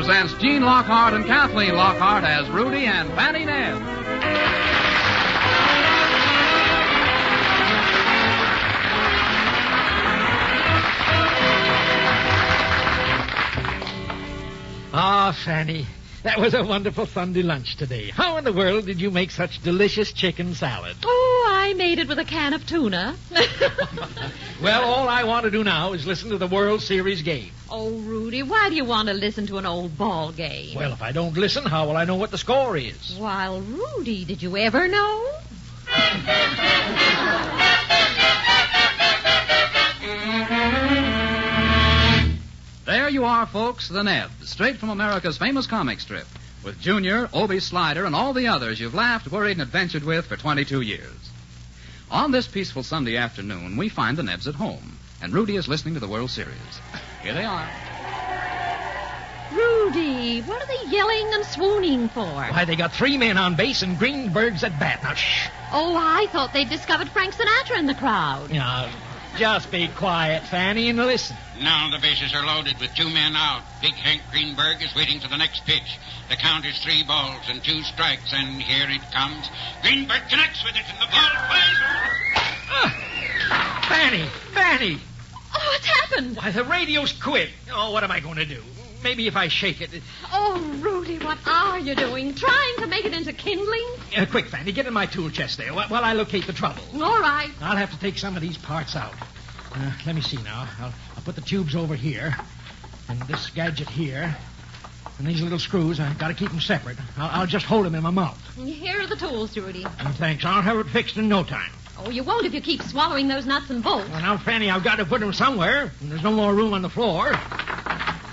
presents Gene Lockhart and Kathleen Lockhart as Rudy and Fanny Nebbs. Ah, Fanny, that was a wonderful Sunday lunch today. How in the world did you make such delicious chicken salad? Oh, I made it with a can of tuna. Well, all I want to do now is listen to the World Series game. Oh, Rudy, why do you want to listen to an old ball game? Well, if I don't listen, how will I know what the score is? Well, Rudy, did you ever know? There you are, folks, the Nebbs, straight from America's famous comic strip, with Junior, Obie Slider, and all the others you've laughed, worried, and adventured with for 22 years. On this peaceful Sunday afternoon, we find the Nebbs at home, and Rudy is listening to the World Series. Here they are. Rudy, what are they yelling and swooning for? Why, they got 3 men on base and Greenberg's at bat. Now, shh. Oh, I thought they discovered Frank Sinatra in the crowd. Now, just be quiet, Fanny, and listen. Now the bases are loaded with 2 men out. Big Hank Greenberg is waiting for the next pitch. The count is 3 balls and 2 strikes, and here it comes. Greenberg connects with it, and the ball flies. Fanny! Oh, what's happened? Why, the radio's quit. Oh, what am I going to do? Maybe if I shake it. Oh, Rudy, what are you doing? Trying to make it into kindling? Quick, Fanny, get in my tool chest there while I locate the trouble. All right. I'll have to take some of these parts out. Let me see now. I'll put the tubes over here, and this gadget here, and these little screws. I've got to keep them separate. I'll just hold them in my mouth. Here are the tools, Rudy. Thanks. I'll have it fixed in no time. Oh, you won't if you keep swallowing those nuts and bolts. Well, now, Fanny, I've got to put them somewhere. There's no more room on the floor.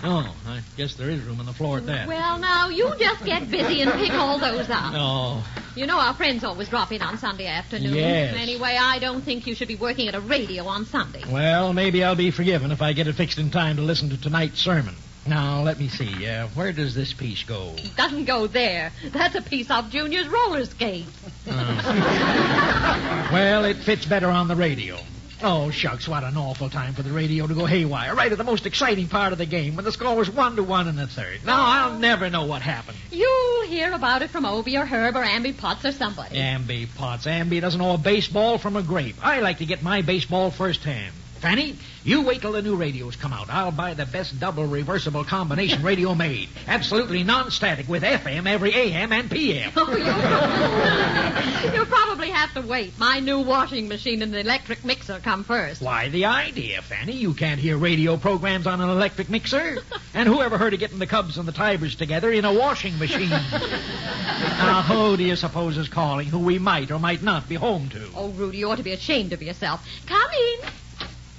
Oh, I guess there is room on the floor at that. Well, now, you just get busy and pick all those up. Oh. You know our friends always drop in on Sunday afternoon. Yes. Anyway, I don't think you should be working at a radio on Sunday. Well, maybe I'll be forgiven if I get it fixed in time to listen to tonight's sermon. Now, let me see. Where does this piece go? It doesn't go there. That's a piece of Junior's roller skate. Well, it fits better on the radio. Oh, shucks, what an awful time for the radio to go haywire. Right at the most exciting part of the game, when the score was 1-1 in the third. Now, I'll never know what happened. You'll hear about it from Obie or Herb or Amby Potts or somebody. Amby Potts. Amby doesn't know a baseball from a grape. I like to get my baseball firsthand. Fanny, you wait till the new radios come out. I'll buy the best double reversible combination radio made. Absolutely non-static with FM every AM and PM. Oh, you'll probably have to wait. My new washing machine and the electric mixer come first. Why, the idea, Fanny. You can't hear radio programs on an electric mixer. And who ever heard of getting the Cubs and the Tigers together in a washing machine? Now, who do you suppose is calling, who we might or might not be home to? Oh, Rudy, you ought to be ashamed of yourself. Come in.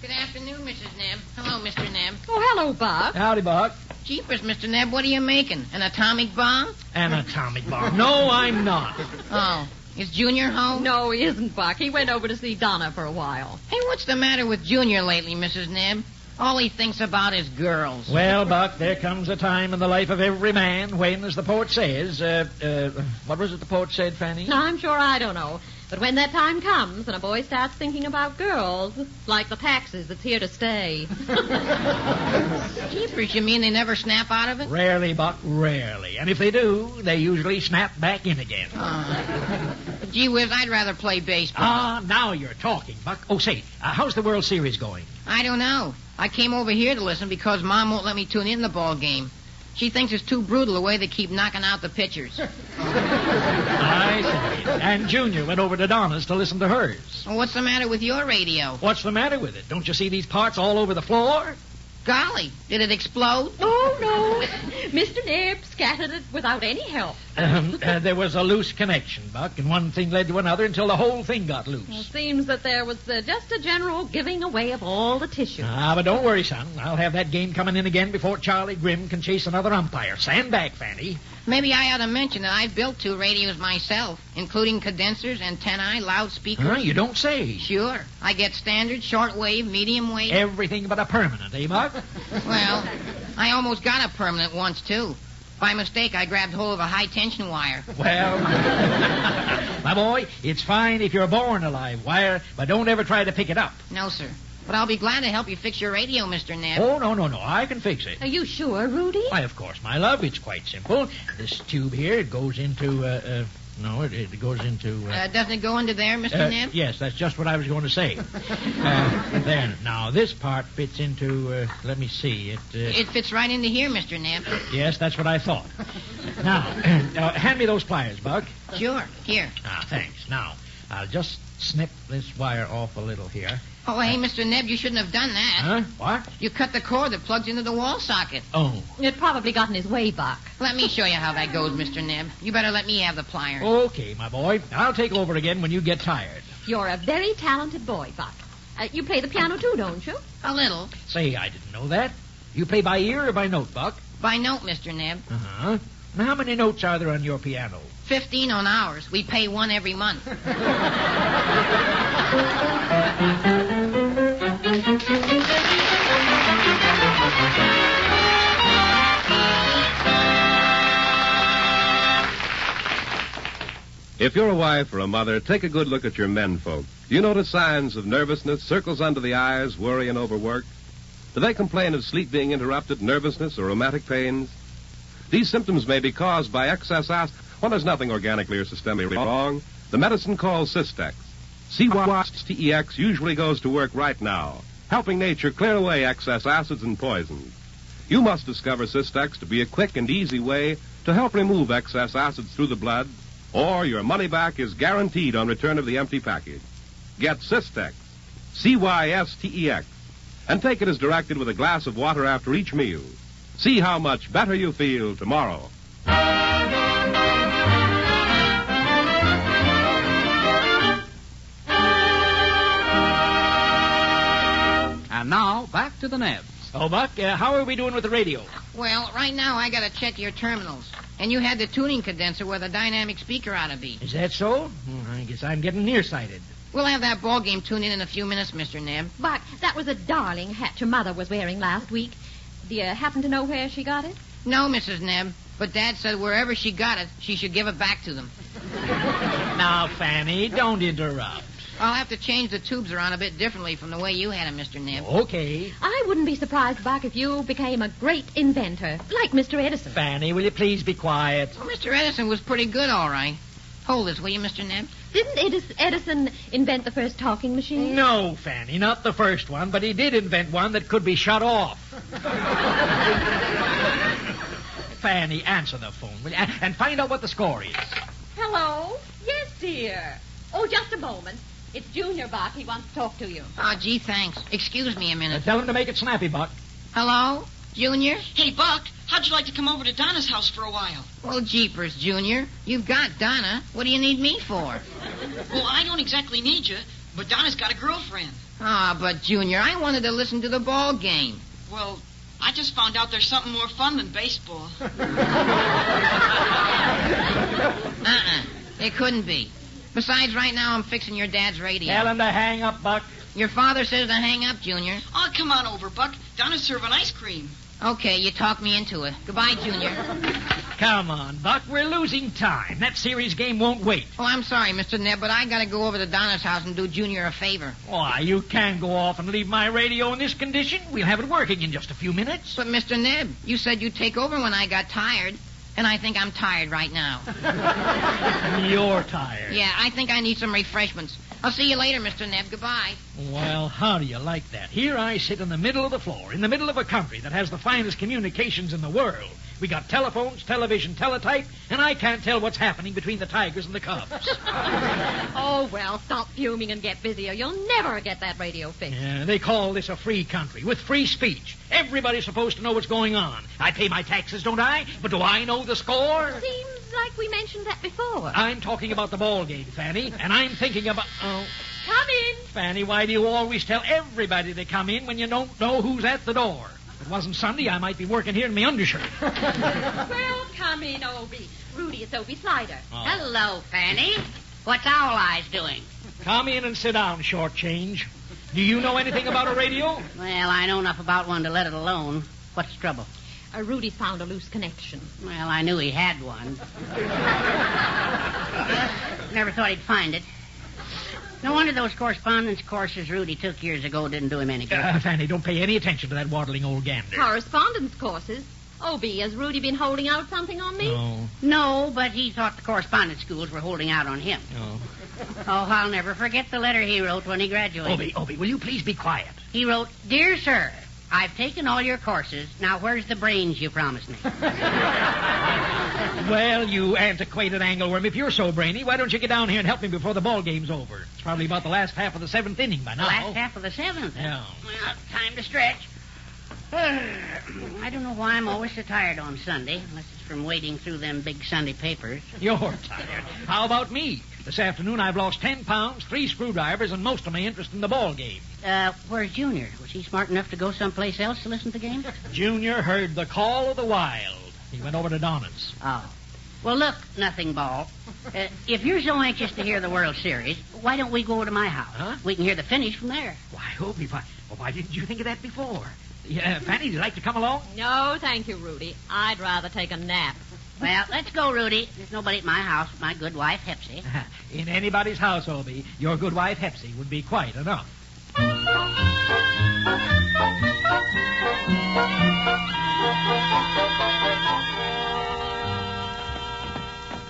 Good afternoon, Mrs. Nebb. Hello, Mr. Nebb. Oh, hello, Buck. Howdy, Buck. Jeepers, Mr. Nebb, what are you making? An atomic bomb? An atomic bomb. No, I'm not. Oh, is Junior home? No, he isn't, Buck. He went over to see Donna for a while. Hey, what's the matter with Junior lately, Mrs. Nebb? All he thinks about is girls. Well, Buck, there comes a time in the life of every man when, as the poet says, what was it the poet said, Fanny? No, I'm sure I don't know. But when that time comes and a boy starts thinking about girls, it's like the taxes that's here to stay. Jeepers, you mean they never snap out of it? Rarely, Buck, rarely. And if they do, they usually snap back in again. Gee whiz, I'd rather play baseball. Ah, now you're talking, Buck. Oh, say, how's the World Series going? I don't know. I came over here to listen because Mom won't let me tune in the ball game. She thinks it's too brutal the way they keep knocking out the pitchers. I see. And Junior went over to Donna's to listen to hers. Well, what's the matter with your radio? What's the matter with it? Don't you see these parts all over the floor? Golly, did it explode? Oh, no. Mr. Nebb scattered it without any help. There was a loose connection, Buck, and one thing led to another until the whole thing got loose. Well, it seems that there was just a general giving away of all the tissue. But don't worry, son. I'll have that game coming in again before Charlie Grimm can chase another umpire. Stand back, Fanny. Maybe I ought to mention that I've built 2 radios myself, including condensers, antennae, loudspeakers. You don't say. Sure. I get standard, shortwave, medium wave. Everything but a permanent, eh, Buck? Well, I almost got a permanent once, too. By mistake, I grabbed hold of a high-tension wire. Well, my boy, it's fine if you're born a live wire, but don't ever try to pick it up. No, sir. But I'll be glad to help you fix your radio, Mr. Nebb. Oh, no. I can fix it. Are you sure, Rudy? Why, of course, my love. It's quite simple. This tube here, it goes into, no, it goes into... Doesn't it go into there, Mr. Nebb? Yes, that's just what I was going to say. Then, now, this part fits into, let me see, It fits right into here, Mr. Nebb. Yes, that's what I thought. Now, hand me those pliers, Buck. Sure. Here. Ah, thanks. Now, I'll just snip this wire off a little here. Oh, hey, Mr. Nebb, you shouldn't have done that. Huh? What? You cut the cord that plugs into the wall socket. Oh. It probably got in his way, Buck. Let me show you how that goes, Mr. Nebb. You better let me have the pliers. Okay, my boy. I'll take over again when you get tired. You're a very talented boy, Buck. You play the piano too, don't you? A little. Say, I didn't know that. You play by ear or by note, Buck? By note, Mr. Nebb. Uh-huh. Now, how many notes are there on your piano? 15 on ours. We pay one every month. If you're a wife or a mother, take a good look at your men folk. Do you notice signs of nervousness, circles under the eyes, worry and overwork? Do they complain of sleep being interrupted, nervousness, or rheumatic pains? These symptoms may be caused by excess acid. When there's nothing organically or systemically wrong, the medicine called Cystex. CYSTEX usually goes to work right now, helping nature clear away excess acids and poisons. You must discover Cystex to be a quick and easy way to help remove excess acids through the blood, or your money back is guaranteed on return of the empty package. Get Cystex, CYSTEX, and take it as directed with a glass of water after each meal. See how much better you feel tomorrow. And now, back to the Nebbs. Oh, Buck, how are we doing with the radio? Well, right now I gotta check your terminals. And you had the tuning condenser where the dynamic speaker ought to be. Is that so? I guess I'm getting nearsighted. We'll have that ball game tuned in a few minutes, Mr. Nebb. Buck, that was a darling hat your mother was wearing last week. Do you happen to know where she got it? No, Mrs. Nebb. But Dad said wherever she got it, she should give it back to them. Now, Fanny, don't interrupt. I'll have to change the tubes around a bit differently from the way you had them, Mr. Nebb. Okay. I wouldn't be surprised, Buck, if you became a great inventor, like Mr. Edison. Fanny, will you please be quiet? Well, Mr. Edison was pretty good, all right. Hold this, will you, Mr. Nebb? Didn't Edison invent the first talking machine? No, Fanny, not the first one, but he did invent one that could be shut off. Fanny, answer the phone, will you? And find out what the score is. Hello? Yes, dear. Oh, just a moment. It's Junior, Buck. He wants to talk to you. Oh, gee, thanks. Excuse me a minute. Tell him to make it snappy, Buck. Hello? Junior? Hey, Buck, how'd you like to come over to Donna's house for a while? Well, jeepers, Junior. You've got Donna. What do you need me for? Well, I don't exactly need you, but Donna's got a girlfriend. Ah, but, Junior, I wanted to listen to the ball game. Well, I just found out there's something more fun than baseball. It couldn't be. Besides, right now I'm fixing your dad's radio. Tell him to hang up, Buck. Your father says to hang up, Junior. Oh, come on over, Buck. Donna's serving ice cream. Okay, you talked me into it. Goodbye, Junior. Come on, Buck. We're losing time. That series game won't wait. Oh, I'm sorry, Mr. Nebb, but I gotta go over to Donna's house and do Junior a favor. Why, you can't go off and leave my radio in this condition. We'll have it working in just a few minutes. But, Mr. Nebb, you said you'd take over when I got tired. And I think I'm tired right now. You're tired. Yeah, I think I need some refreshments. I'll see you later, Mr. Nebb. Goodbye. Well, how do you like that? Here I sit in the middle of the floor, in the middle of a country that has the finest communications in the world. We got telephones, television, teletype, and I can't tell what's happening between the Tigers and the Cubs. Oh, well, stop fuming and get busy, or you'll never get that radio fixed. Yeah, they call this a free country with free speech. Everybody's supposed to know what's going on. I pay my taxes, don't I? But do I know the score? Seems like we mentioned that before. I'm talking about the ball game, Fanny, and I'm thinking about... Oh, Come in. Fanny, why do you always tell everybody to come in when you don't know who's at the door? If it wasn't Sunday, I might be working here in my undershirt. Well, come in, Obie. Rudy, it's Obie Slider. Oh. Hello, Fanny. What's Owl Eyes doing? Come in and sit down, short change. Do you know anything about a radio? Well, I know enough about one to let it alone. What's the trouble? Rudy's found a loose connection. Well, I knew he had one. Never thought he'd find it. No wonder those correspondence courses Rudy took years ago didn't do him any good. Fanny, don't pay any attention to that waddling old gander. Correspondence courses? Obie, has Rudy been holding out something on me? No, but he thought the correspondence schools were holding out on him. No. Oh, I'll never forget the letter he wrote when he graduated. Obie, will you please be quiet? He wrote, "Dear Sir, I've taken all your courses. Now where's the brains you promised me?" Well, you antiquated angleworm, if you're so brainy, why don't you get down here and help me before the ball game's over? It's probably about the last half of the 7th inning by now. The last half of the 7th? Yeah. Well, time to stretch. I don't know why I'm always so tired on Sunday, unless it's from wading through them big Sunday papers. You're tired. How about me? This afternoon I've lost 10 pounds, 3 screwdrivers, and most of my interest in the ball game. Where's Junior? Was he smart enough to go someplace else to listen to the game? Junior heard the call of the wild. He went over to Donna's. Oh. Well, look, Nothing Ball. If you're so anxious to hear the World Series, why don't we go over to my house? Huh? We can hear the finish from there. Why, Obie, why didn't you think of that before? Fanny, would you like to come along? No, thank you, Rudy. I'd rather take a nap. Well, let's go, Rudy. There's nobody at my house but my good wife, Hepsy. In anybody's house, Obie, your good wife, Hepsy, would be quite enough.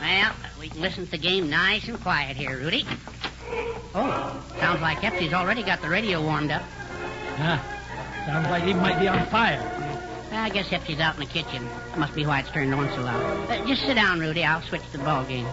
Well, we can listen to the game nice and quiet here, Rudy. Oh, sounds like Hepsy's already got the radio warmed up. Sounds like he might be on fire. I guess Hepsy's out in the kitchen. That must be why it's turned on so loud. Just sit down, Rudy. I'll switch to the ball game.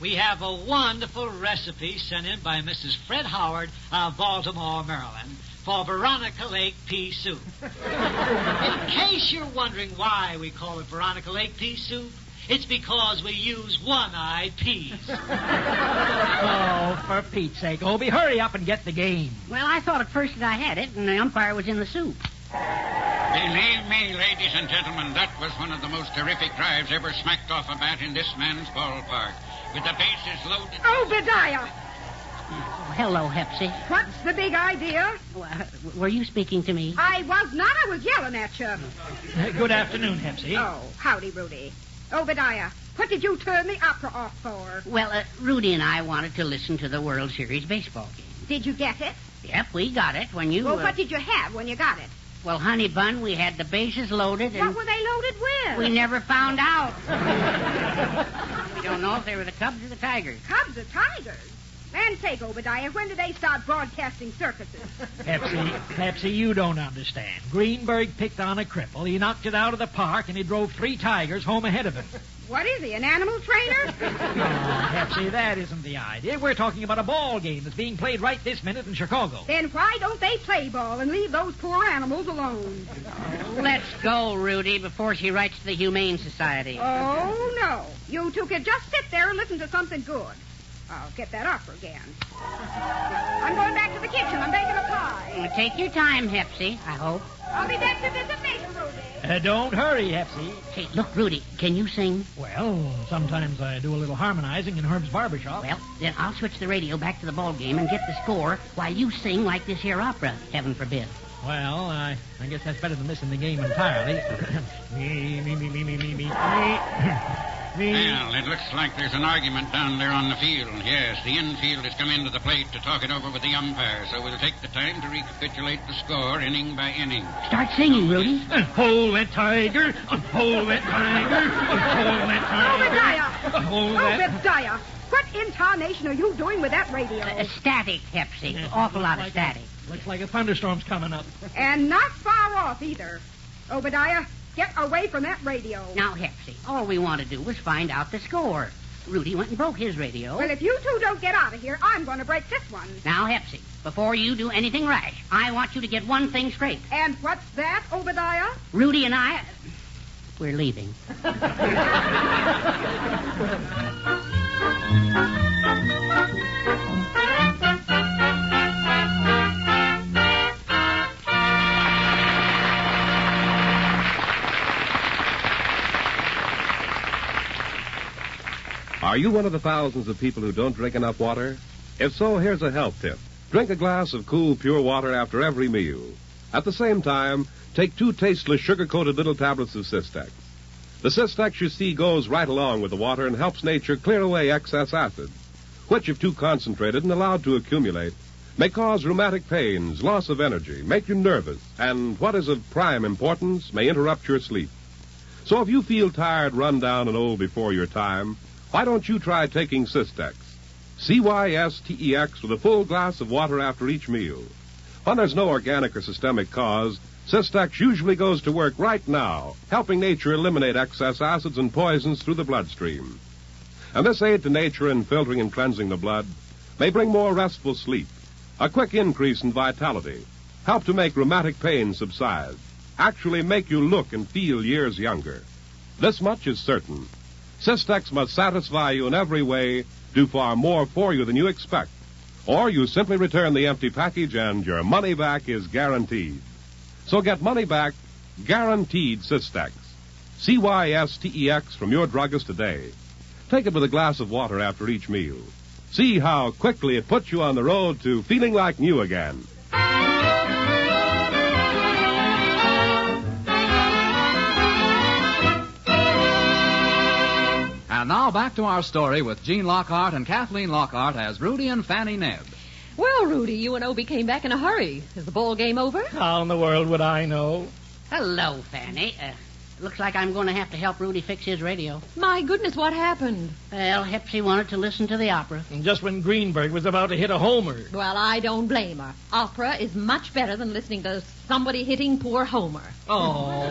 We have a wonderful recipe sent in by Mrs. Fred Howard of Baltimore, Maryland, for Veronica Lake pea soup. In case you're wondering why we call it Veronica Lake pea soup, it's because we use one-eyed peas. Oh, for Pete's sake, Obie, hurry up and get the game. Well, I thought at first that I had it, and the umpire was in the soup. Believe me, ladies and gentlemen, that was one of the most terrific drives ever smacked off a bat in this man's ballpark. With the bases loaded... Obadiah! Oh, hello, Hepsy. What's the big idea? Were you speaking to me? I was not. I was yelling at you. Good afternoon, Hepsy. Oh, howdy, Rudy. Obadiah, what did you turn the opera off for? Well, Rudy and I wanted to listen to the World Series baseball game. Did you get it? Yep, we got it when you... Well, what did you have when you got it? Well, honey bun, we had the bases loaded and... What were they loaded with? We never found out. We don't know if they were the Cubs or the Tigers. Cubs or Tigers? Land sake, Obadiah, when did they start broadcasting circuses? Pepsi, you don't understand. Greenberg picked on a cripple. He knocked it out of the park, and he drove 3 tigers home ahead of him. What is he, an animal trainer? Oh, Pepsi, that isn't the idea. We're talking about a ball game that's being played right this minute in Chicago. Then why don't they play ball and leave those poor animals alone? Let's go, Rudy, before she writes to the Humane Society. Oh, no. You two can just sit there and listen to something good. I'll get that opera again. I'm going back to the kitchen. I'm making a pie. Take your time, Hepsy, I hope. I'll be back to visit later, Rudy. Don't hurry, Hepsy. Hey, look, Rudy, can you sing? Well, sometimes I do a little harmonizing in Herb's barbershop. Well, then I'll switch the radio back to the ball game and get the score while you sing like this here opera, heaven forbid. Well, I guess that's better than missing the game entirely. me. Well, it looks like there's an argument down there on the field. Yes, the infield has come into the plate to talk it over with the umpire, so we'll take the time to recapitulate the score inning by inning. Start singing, Rudy. Hold that tiger, hold that tiger, hold that tiger. Obadiah, what intonation are you doing with that radio? Static, Hepsy. Awful lot of static. Looks like a thunderstorm's coming up. And not far off, either. Obadiah, get away from that radio. Now, Hepsy, all we want to do was find out the score. Rudy went and broke his radio. Well, if you two don't get out of here, I'm going to break this one. Now, Hepsy, before you do anything rash, I want you to get one thing straight. And what's that, Obadiah? Rudy and I, we're leaving. Are you one of the thousands of people who don't drink enough water? If so, here's a health tip. Drink a glass of cool, pure water after every meal. At the same time, take 2 tasteless, sugar-coated little tablets of Cystex. The Cystex, you see, goes right along with the water and helps nature clear away excess acid. which, if too concentrated and allowed to accumulate, may cause rheumatic pains, loss of energy, make you nervous, and, what is of prime importance, may interrupt your sleep. So if you feel tired, run down, and old before your time, why don't you try taking Cystex? Cystex with a full glass of water after each meal. When there's no organic or systemic cause, Cystex usually goes to work right now, helping nature eliminate excess acids and poisons through the bloodstream. And this aid to nature in filtering and cleansing the blood may bring more restful sleep, a quick increase in vitality, help to make rheumatic pain subside, actually make you look and feel years younger. This much is certain. Cystex must satisfy you in every way, do far more for you than you expect. Or you simply return the empty package and your money back is guaranteed. So get money back, guaranteed Cystex. Cystex from your druggist today. Take it with a glass of water after each meal. See how quickly it puts you on the road to feeling like new again. And now back to our story with Gene Lockhart and Kathleen Lockhart as Rudy and Fanny Nebbs. Well, Rudy, you and Obie came back in a hurry. Is the ball game over? How in the world would I know? Hello, Fanny. Looks like I'm going to have to help Rudy fix his radio. My goodness, what happened? Well, Hepsy wanted to listen to the opera. And just when Greenberg was about to hit a homer. Well, I don't blame her. Opera is much better than listening to somebody hitting poor Homer. Oh.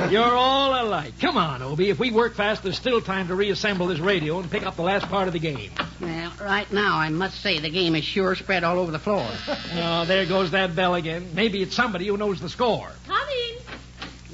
You're all alike. Come on, Obie. If we work fast, there's still time to reassemble this radio and pick up the last part of the game. Well, right now, I must say the game is sure spread all over the floor. Oh, there goes that bell again. Maybe it's somebody who knows the score. Come in.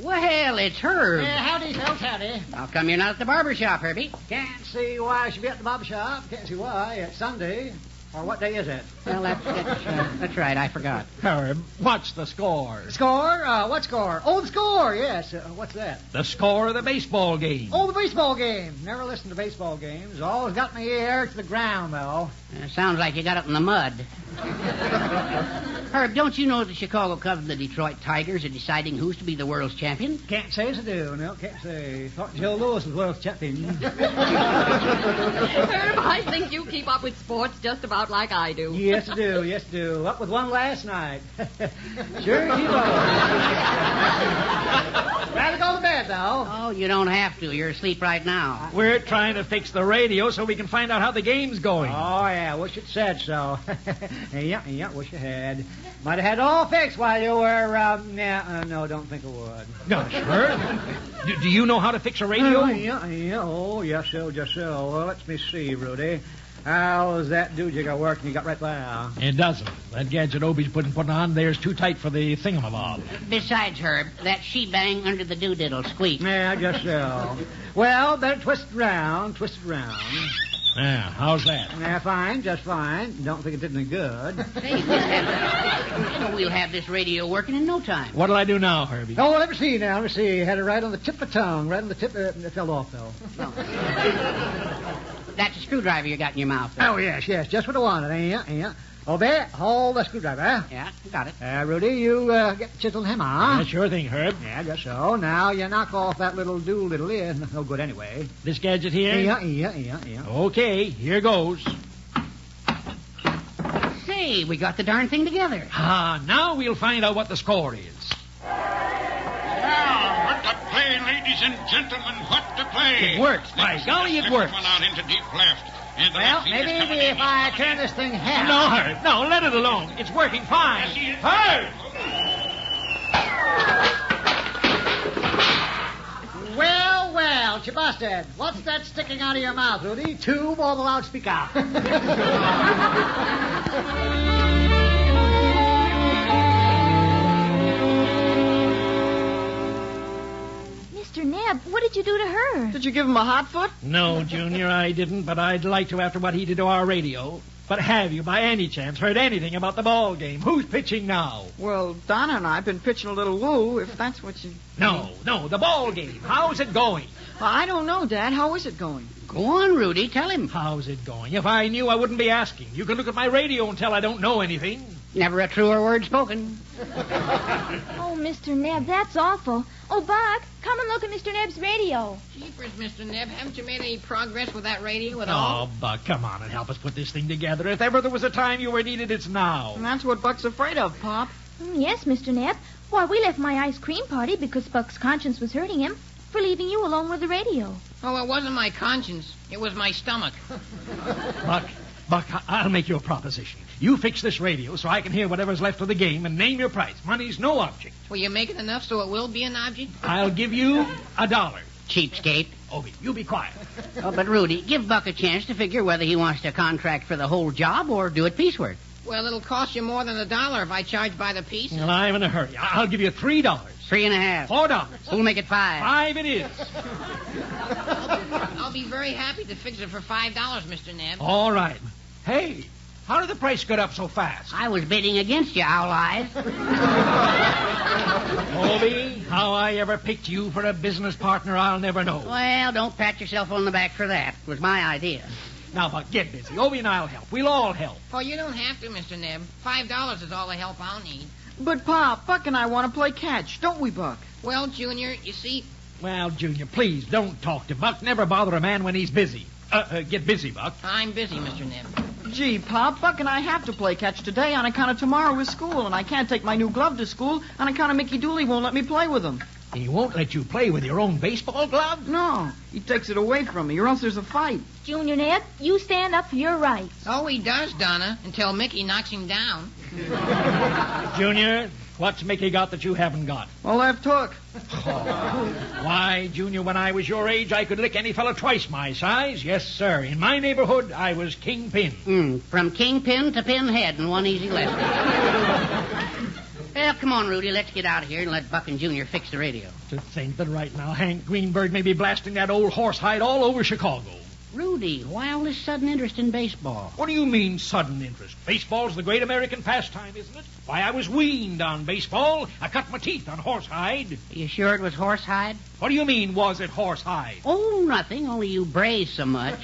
Well, it's Herb. Howdy, folks, howdy. How come you're not at the barber shop, Herbie? Can't see why I should be at the barber shop. Can't see why. It's Sunday. Or what day is it? Well, that's right. I forgot. Herb, what's the score? Score? What score? Oh, the score, yes. What's that? The score of the baseball game. Oh, the baseball game. Never listened to baseball games. Always got my ear to the ground, though. Sounds like you got it in the mud. Herb, don't you know the Chicago Cubs and the Detroit Tigers are deciding who's to be the world's champion? Can't say as I do. No, can't say. Thought Joe Louis was world's champion. Herb, I think you keep up with sports just about like I do. Yes, I do. Yes, I do. Up with one last night. Sure keep on. Rather go to bed, though. Oh, you don't have to. You're asleep right now. We're trying to fix the radio so we can find out how the game's going. Oh, yeah. Wish it said so. Yeah, wish you had. Might have had it all fixed while you were, no, don't think it would. Gosh, Herb. Do you know how to fix a radio? Yeah. Oh, yes, so, just so. Well, let me see, Rudy. How's that dude you got working you got right there? It doesn't. That gadget Obie's putting on there's too tight for the thingamabob. Besides, Herb, that she-bang under the doodiddle squeak. Yeah, just so. Well, better twist it around. Yeah, how's that? Yeah, fine, just fine. Don't think it did any good. Say, we'll have this radio working in no time. What'll I do now, Herbie? Oh, let me see. Had it right on the tip of the tongue. Right on the tip. It fell off, though. No. That's a screwdriver you got in your mouth there. Oh, yes. Just what I wanted. Yeah. Oh, there. Hold the screwdriver. Yeah, got it. Rudy, you get the chisel and hammer. Yeah, sure thing, Herb. Yeah, just so. Now you knock off that little doolittle here. No good anyway. This gadget here? Yeah. Okay, here goes. Hey, we got the darn thing together. Now we'll find out what the score is. Now, what to play, ladies and gentlemen, what to play? It works. By golly, it works. One out into deep left. And well, maybe if I turn this thing half. No, Herb. No, let it alone. It's working fine. Herb! Well, Chibusted, what's that sticking out of your mouth, Rudy? Tube or the loudspeaker? Mr. Nebb, what did you do to her? Did you give him a hot foot? No, Junior, I didn't, but I'd like to after what he did to our radio. But have you, by any chance, heard anything about the ball game? Who's pitching now? Well, Donna and I have been pitching a little woo, if that's what you... No, the ball game. How's it going? Well, I don't know, Dad. How is it going? Go on, Rudy. Tell him. How's it going? If I knew, I wouldn't be asking. You can look at my radio and tell I don't know anything. Never a truer word spoken. Oh, Mr. Nebb, that's awful. Oh, Buck, come and look at Mr. Nebb's radio. Jeepers, Mr. Nebb, haven't you made any progress with that radio at all? Oh, Buck, come on and help us put this thing together. If ever there was a time you were needed, it's now. And that's what Buck's afraid of, Pop. Yes, Mr. Nebb. Why, we left my ice cream party because Buck's conscience was hurting him for leaving you alone with the radio. Oh, it wasn't my conscience. It was my stomach. Buck, I'll make you a proposition. You fix this radio so I can hear whatever's left of the game and name your price. Money's no object. Will you make it enough so it will be an object? I'll give you $1. Cheapskate. Obie, you be quiet. Oh, but Rudy, give Buck a chance to figure whether he wants to contract for the whole job or do it piecework. Well, it'll cost you more than $1 if I charge by the piece. Well, I'm in a hurry. I'll give you $3. 3.5. $4. We'll make it 5. 5 it is. I'll be very happy to fix it for $5, Mr. Nebb. All right. Hey, how did the price get up so fast? I was bidding against you, Owl Eyes. Obie, how I ever picked you for a business partner, I'll never know. Well, don't pat yourself on the back for that. It was my idea. Now, Buck, get busy. Obie and I'll help. We'll all help. Oh, you don't have to, Mr. Nebb. $5 is all the help I'll need. But, Pop, Buck and I want to play catch, don't we, Buck? Well, Junior, you see... Well, Junior, please don't talk to Buck. Never bother a man when he's busy. Get busy, Buck. I'm busy, Mr. Nebb. Gee, Pop, Buck and I have to play catch today on account of tomorrow is school, and I can't take my new glove to school on account of Mickey Dooley won't let me play with him. He won't let you play with your own baseball glove? No, he takes it away from me, or else there's a fight. Junior Nebb, you stand up for your rights. Oh, he does, Donna, until Mickey knocks him down. Junior, what's Mickey got that you haven't got? A left hook. Why, Junior, when I was your age, I could lick any fella twice my size. Yes, sir. In my neighborhood, I was kingpin. From kingpin to pinhead in one easy lesson. Well, come on, Rudy. Let's get out of here and let Buck and Junior fix the radio. To think that right now Hank Greenberg may be blasting that old horsehide all over Chicago. Rudy, why all this sudden interest in baseball? What do you mean, sudden interest? Baseball's the great American pastime, isn't it? Why, I was weaned on baseball. I cut my teeth on horsehide. Are you sure it was horsehide? What do you mean, was it horsehide? Oh, nothing. Only you braze so much.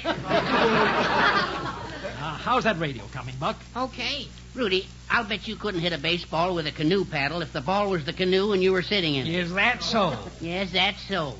How's that radio coming, Buck? Okay. Rudy, I'll bet you couldn't hit a baseball with a canoe paddle if the ball was the canoe and you were sitting in it. Is that so? Yes, that's so.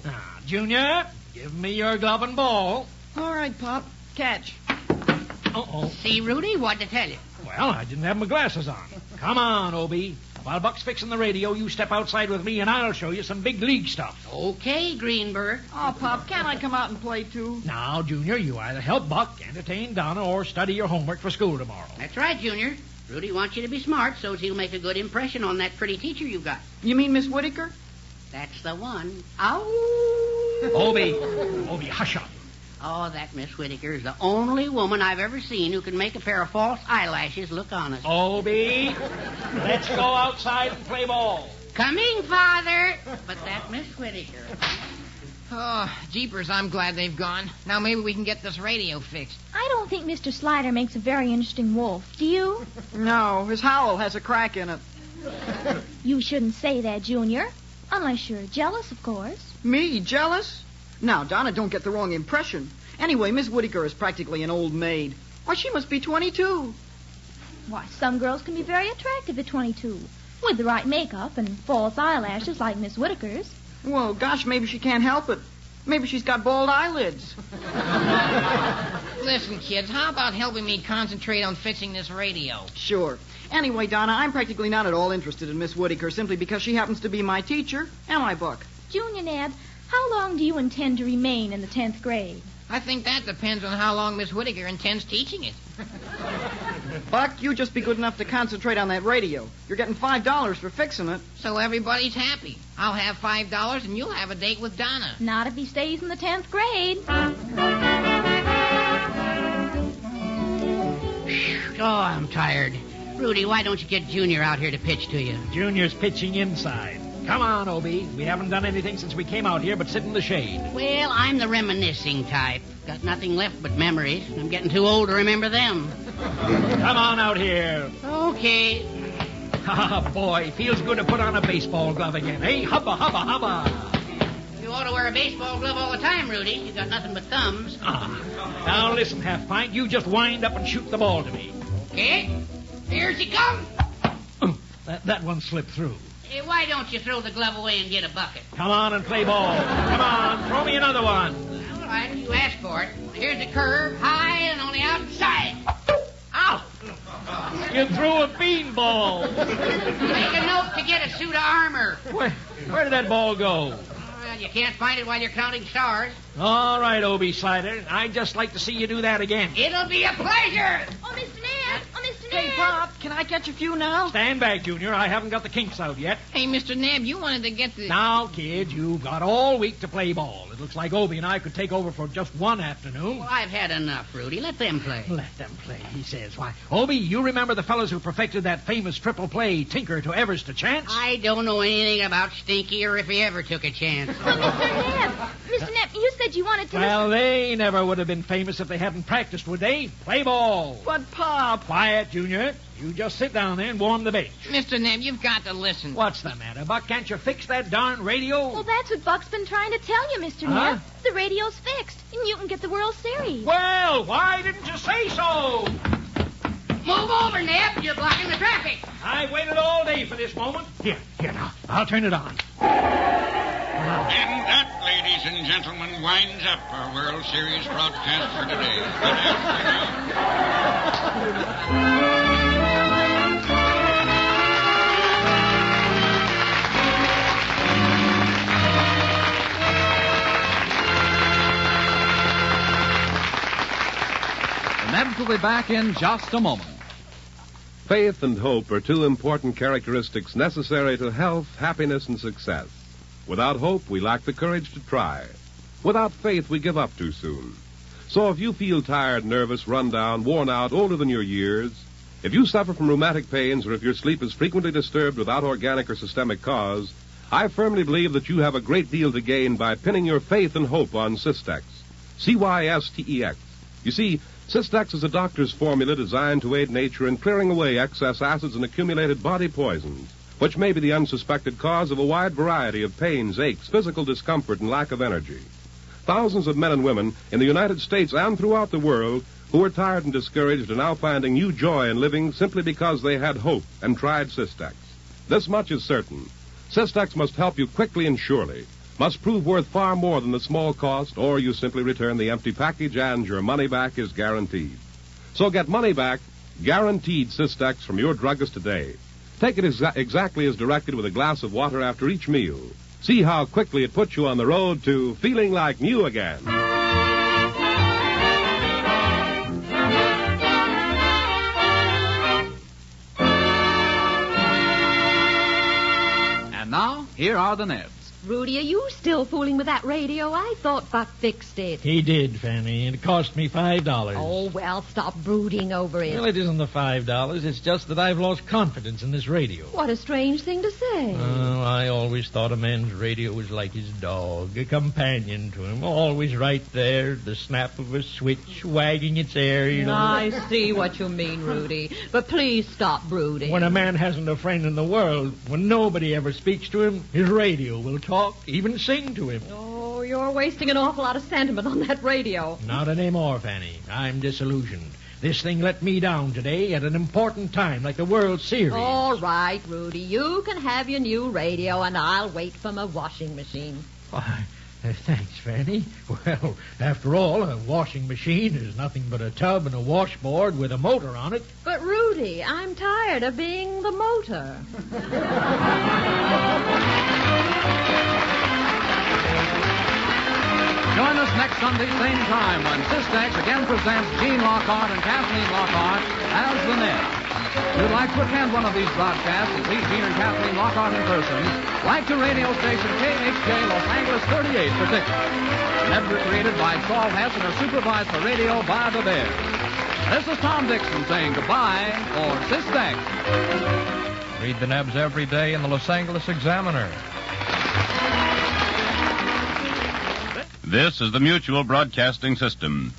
Junior, give me your glove and ball. All right, Pop. Catch. Uh-oh. See, Rudy, what'd I tell you? Well, I didn't have my glasses on. Come on, Obie. While Buck's fixing the radio, you step outside with me and I'll show you some big league stuff. Okay, Greenberg. Oh, Pop, can't I come out and play, too? Now, Junior, you either help Buck, entertain Donna, or study your homework for school tomorrow. That's right, Junior. Rudy wants you to be smart so he'll make a good impression on that pretty teacher you've got. You mean Miss Whitaker? That's the one. Ow! Obie, hush up. Oh, that Miss Whitaker is the only woman I've ever seen who can make a pair of false eyelashes look honest. Obie, let's go outside and play ball. Coming, Father. But that Miss Whitaker. Oh, jeepers, I'm glad they've gone. Now maybe we can get this radio fixed. I don't think Mr. Slider makes a very interesting wolf. Do you? No, his howl has a crack in it. You shouldn't say that, Junior. Unless you're jealous, of course. Me? Jealous? Now, Donna, don't get the wrong impression. Anyway, Miss Whitaker is practically an old maid. Why, she must be 22. Why, some girls can be very attractive at 22. With the right makeup and false eyelashes like Miss Whitaker's. Well, gosh, maybe she can't help it. Maybe she's got bald eyelids. Listen, kids, how about helping me concentrate on fixing this radio? Sure. Anyway, Donna, I'm practically not at all interested in Miss Whitaker simply because she happens to be my teacher. Am I, Buck? Junior Nebb, how long do you intend to remain in the 10th grade? I think that depends on how long Miss Whitaker intends teaching it. Buck, you just be good enough to concentrate on that radio. You're getting $5 for fixing it. So everybody's happy. I'll have $5 and you'll have a date with Donna. Not if he stays in the 10th grade. Oh, I'm tired. Rudy, why don't you get Junior out here to pitch to you? Junior's pitching inside. Come on, Obie. We haven't done anything since we came out here but sit in the shade. Well, I'm the reminiscing type. Got nothing left but memories. I'm getting too old to remember them. Come on out here. Okay. Ah, boy, feels good to put on a baseball glove again. Hey, hubba, hubba, hubba. You ought to wear a baseball glove all the time, Rudy. You got nothing but thumbs. Now listen, Half-Pint, you just wind up and shoot the ball to me. Okay. Here she comes. That one slipped through. Hey, why don't you throw the glove away and get a bucket? Come on and play ball. Come on, throw me another one. All right, you asked for it. Here's the curve, high and on the outside. Ow! You threw a beanball. Make a note to get a suit of armor. Where did that ball go? Well, you can't find it while you're counting stars. All right, Obie Slider. I'd just like to see you do that again. It'll be a pleasure. Oh, Mr. Ned! Oh, Mr. Hey, Ned! Pop, can I catch a few now? Stand back, Junior. I haven't got the kinks out yet. Hey, Mr. Nebb, you wanted to get the... Now, kids, you've got all week to play ball. It looks like Obie and I could take over for just one afternoon. Well, I've had enough, Rudy. Let them play. Let them play, he says. Why, Obie, you remember the fellows who perfected that famous triple play, Tinker to Evers to Chance? I don't know anything about Stinky or if he ever took a chance. Well, Mr. Nebb, you said you wanted to... Well, they never would have been famous if they hadn't practiced, would they? Play ball. But, Pop... Quiet, Junior. You just sit down there and warm the bench. Mr. Nebb, you've got to listen. What's the matter, Buck? Can't you fix that darn radio? Well, that's what Buck's been trying to tell you, Mr. Huh? Nebb. The radio's fixed, and you can get the World Series. Well, why didn't you say so? Move over, Nebb. You're blocking the traffic. I've waited all day for this moment. Here now. I'll turn it on. And that, ladies and gentlemen, winds up our World Series broadcast for today. Good afternoon. The Nebbs will be back in just a moment. Faith and hope are two important characteristics necessary to health, happiness, and success. Without hope, we lack the courage to try. Without faith, we give up too soon. So if you feel tired, nervous, run down, worn out, older than your years, if you suffer from rheumatic pains, or if your sleep is frequently disturbed without organic or systemic cause, I firmly believe that you have a great deal to gain by pinning your faith and hope on Cystex. Cystex. You see, Cystex is a doctor's formula designed to aid nature in clearing away excess acids and accumulated body poisons, which may be the unsuspected cause of a wide variety of pains, aches, physical discomfort, and lack of energy. Thousands of men and women in the United States and throughout the world who are tired and discouraged are now finding new joy in living simply because they had hope and tried Cystex. This much is certain. Cystex must help you quickly and surely, must prove worth far more than the small cost, or you simply return the empty package and your money back is guaranteed. So get money back, guaranteed Cystex from your druggist today. Take it exactly as directed with a glass of water after each meal. See how quickly it puts you on the road to feeling like new again. And now, here are the Nebbs. Rudy, are you still fooling with that radio? I thought Buck fixed it. He did, Fanny, and it cost me $5. Oh, well, stop brooding over it. Well, it isn't the $5. It's just that I've lost confidence in this radio. What a strange thing to say. Oh, I always thought a man's radio was like his dog, a companion to him, always right there, the snap of a switch, wagging its hair, you know. I see what you mean, Rudy. But please stop brooding. When a man hasn't a friend in the world, when nobody ever speaks to him, his radio will talk, even sing to him. Oh, you're wasting an awful lot of sentiment on that radio. Not anymore, Fanny. I'm disillusioned. This thing let me down today at an important time, like the World Series. All right, Rudy. You can have your new radio, and I'll wait for my washing machine. Why, thanks, Fanny. Well, after all, a washing machine is nothing but a tub and a washboard with a motor on it. But, Rudy, I'm tired of being the motor. Join us next Sunday, same time, when Cystex again presents Gene Lockhart and Kathleen Lockhart as the Nebbs. If you'd like to attend one of these broadcasts and meet Gene and Kathleen Lockhart in person, write to radio station KHJ Los Angeles 38 for tickets. Nebbs are created by Saul Hess and are supervised for radio by the Bears. This is Tom Dixon saying goodbye for Cystex. Read the Nebbs every day in the Los Angeles Examiner. This is the Mutual Broadcasting System.